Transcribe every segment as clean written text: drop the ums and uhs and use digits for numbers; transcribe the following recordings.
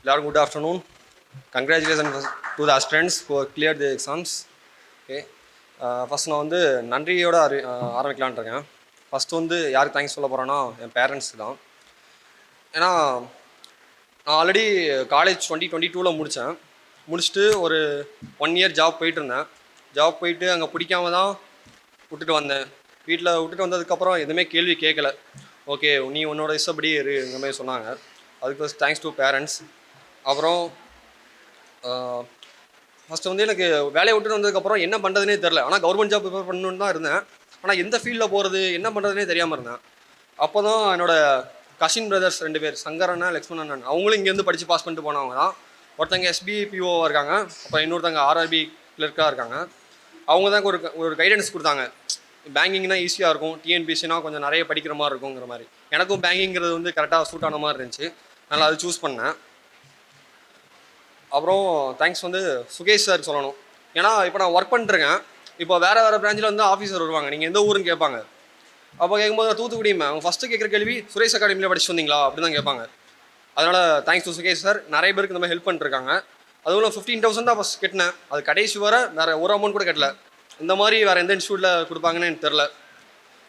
எல்லாருக்கும் good afternoon. Congratulations to the aspirants who have cleared the exams. Okay. First நான் வந்து நன்றியோடு ஆரம்பிக்கலான் இருக்கேன். ஃபஸ்ட்டு வந்து யாருக்கு தேங்க்ஸ் சொல்ல போகிறேன்னா என் பேரண்ட்ஸுக்கு தான். ஏன்னா நான் ஆல்ரெடி காலேஜ் 2022 முடிச்சுட்டு ஒரு 1 இயர் ஜாப் போயிட்டுருந்தேன். ஜாப் போயிட்டு அங்கே பிடிக்காம தான் விட்டுட்டு வந்தேன். வீட்டில் விட்டுட்டு வந்ததுக்கப்புறம் எதுவுமே கேள்வி கேட்கல. ஓகே நீ உன்னோட இஷ்டப்படி இந்த மாதிரி சொன்னாங்க. அதுக்கு ஃபஸ்ட் தேங்க்ஸ் டு பேரண்ட்ஸ். அப்புறம் ஃபஸ்ட்டு வந்து எனக்கு வேலையை விட்டுட்டு வந்ததுக்கப்புறம் என்ன பண்ணுறதுனே தெரில. ஆனால் கவர்மெண்ட் ஜாப் ப்ரிப்பேர் பண்ணணுன்னு தான் இருந்தேன். ஆனால் எந்த ஃபீல்டில் போகிறது என்ன பண்ணுறதுனே தெரியாமல் இருந்தேன். அப்போ தான் என்னோடய கசின் பிரதர்ஸ் 2 பேர், சங்கர் அண்ணன், லக்ஷ்மண் அண்ணன், அவங்களும் இங்கேருந்து படித்து பாஸ் பண்ணிட்டு போனவங்க தான். ஒருத்தங்க SBPOவாக இருக்காங்க, அப்புறம் இன்னொருத்தங்க RRB கிளர்க்காக இருக்காங்க. அவங்க தான் ஒரு கைடன்ஸ் கொடுத்தாங்க. பேங்கிங்னா ஈஸியாக இருக்கும், TNPSனா கொஞ்சம் நிறைய படிக்கிற மாதிரி இருக்குங்கிற மாதிரி. எனக்கும் பேங்கிங்கிறது வந்து கரெக்டாக சூட் ஆன மாதிரி இருந்துச்சு. அதனால் அது சூஸ் பண்ணேன். அப்புறம் தேங்க்ஸ் வந்து சுகேஷ் சார் சொல்லணும். ஏன்னா இப்போ நான் ஒர்க் பண்ணிட்டுருக்கேன். இப்போ வேறு பிரான்ச்சில் வந்து ஆஃபீஸர் வருவாங்க, நீங்கள் எந்த ஊருன்னு கேட்பாங்க. அப்போ கேட்கும்போது நான் தூத்துக்குடியுமே, அவங்க ஃபஸ்ட்டு கேட்குற கேள்வி சுரேஷ் அகாடமியில் படிச்சு வந்தீங்களா அப்படின்னு தான் கேட்பாங்க. அதனால் தேங்க்ஸ் டு சுகேஷ் சார். நிறைய பேருக்கு இந்த மாதிரி ஹெல்ப் பண்ணிட்டுருக்காங்க. அதுவும் 15,000 தான் ஃபஸ்ட் கட்டினேன். அது கடைசி வர வேறு ஒரு அமௌண்ட் கூட கட்டல. இந்த மாதிரி வேறு எந்த இன்ஸ்டியூட்டில் கொடுப்பாங்கன்னு எனக்கு தெரில.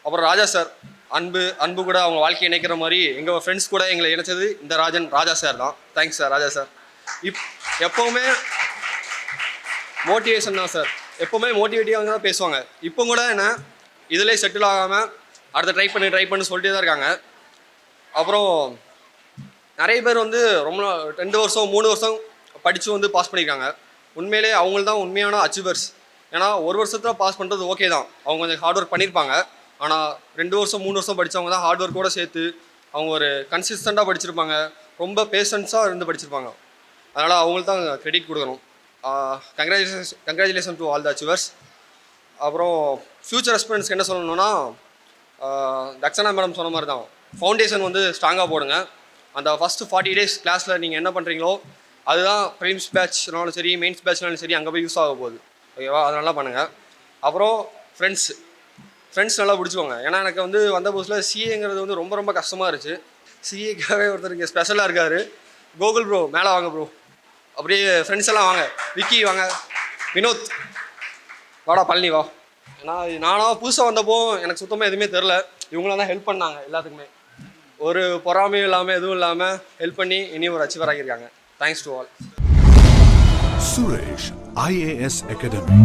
அப்புறம் ராஜா சார், அன்பு கூட அவங்க வாழ்க்கையை இணைக்கிற மாதிரி எங்கள் ஃப்ரெண்ட்ஸ் கூட எங்களை இணைச்சது இந்த ராஜா சார் தான். தேங்க்ஸ் சார், ராஜா சார். எப்போவுமே மோட்டிவேஷன் தான் சார். எப்போவுமே மோட்டிவேட்டிவாக தான் பேசுவாங்க. இப்போ கூட என்ன இதிலே செட்டில் ஆகாமல் அடுத்த ட்ரை பண்ணி சொல்லிட்டே தான் இருக்காங்க. அப்புறம் நிறைய பேர் வந்து ரொம்ப 2 வருஷம் 3 வருஷம் படித்து வந்து பாஸ் பண்ணியிருக்காங்க. உண்மையிலே அவங்க தான் உண்மையான அச்சீவர்ஸ். ஏன்னா 1 வருஷத்தில் பாஸ் பண்ணுறது ஓகே தான், அவங்க கொஞ்சம் ஹார்ட் ஒர்க் பண்ணியிருப்பாங்க. ஆனால் 2 வருஷம் 3 வருஷம் படித்தவங்க தான் ஹார்ட் ஒர்க்கோடு சேர்த்து அவங்க ஒரு கன்சிஸ்டண்ட்டாக படிச்சிருப்பாங்க, ரொம்ப பேஷன்ஸாக இருந்து படிச்சிருப்பாங்க. அதனால் அவங்களுக்கு தான் கிரெடிட் கொடுக்கணும். Congratulation to all the achievers. அப்புறம் ஃப்யூச்சர் எக்ஸ்பீரியன்ஸ்க்கு என்ன சொல்லணும்னா, தக்ஷனா மேடம் சொன்ன மாதிரி தான், ஃபவுண்டேஷன் வந்து ஸ்ட்ராங்காக போடுங்க. அந்த ஃபஸ்ட்டு 40 days கிளாஸில் நீங்கள் என்ன பண்ணுறீங்களோ அதுதான் ப்ரிலிம்ஸ் பேட்ச்னாலும் சரி, மெயின்ஸ் பேட்ச்னாலும் சரி, அங்கே போய் யூஸ் ஆக போகுது. ஓகேவா? அது நல்லா பண்ணுங்கள். அப்புறம் ஃப்ரெண்ட்ஸ் நல்லா பிடிச்சிக்கோங்க. ஏன்னா எனக்கு வந்து வந்த புதுசில் CAங்கிறது வந்து ரொம்ப ரொம்ப கஷ்டமாக இருந்துச்சு. CAக்காகவே ஒருத்தருக்கு ஸ்பெஷலாக இருக்கார், கோகுல் ப்ரோ. மேலே வாங்க ப்ரோ. அப்படியே ஃப்ரெண்ட்ஸ் எல்லாம் வாங்க. விக்கி வாங்க, வினோத் வாடா, பழனி வா. ஏன்னா நானாக புதுசாக வந்தப்போ எனக்கு சுத்தமாக எதுவுமே தெரில. இவங்களாம் தான் ஹெல்ப் பண்ணாங்க எல்லாத்துக்குமே. ஒரு பொறாமையும் இல்லாமல் எதுவும் இல்லாமல் ஹெல்ப் பண்ணி இனி ஒரு அச்சீவர் ஆகியிருக்காங்க. Thanks to all. Suresh IAS Academy.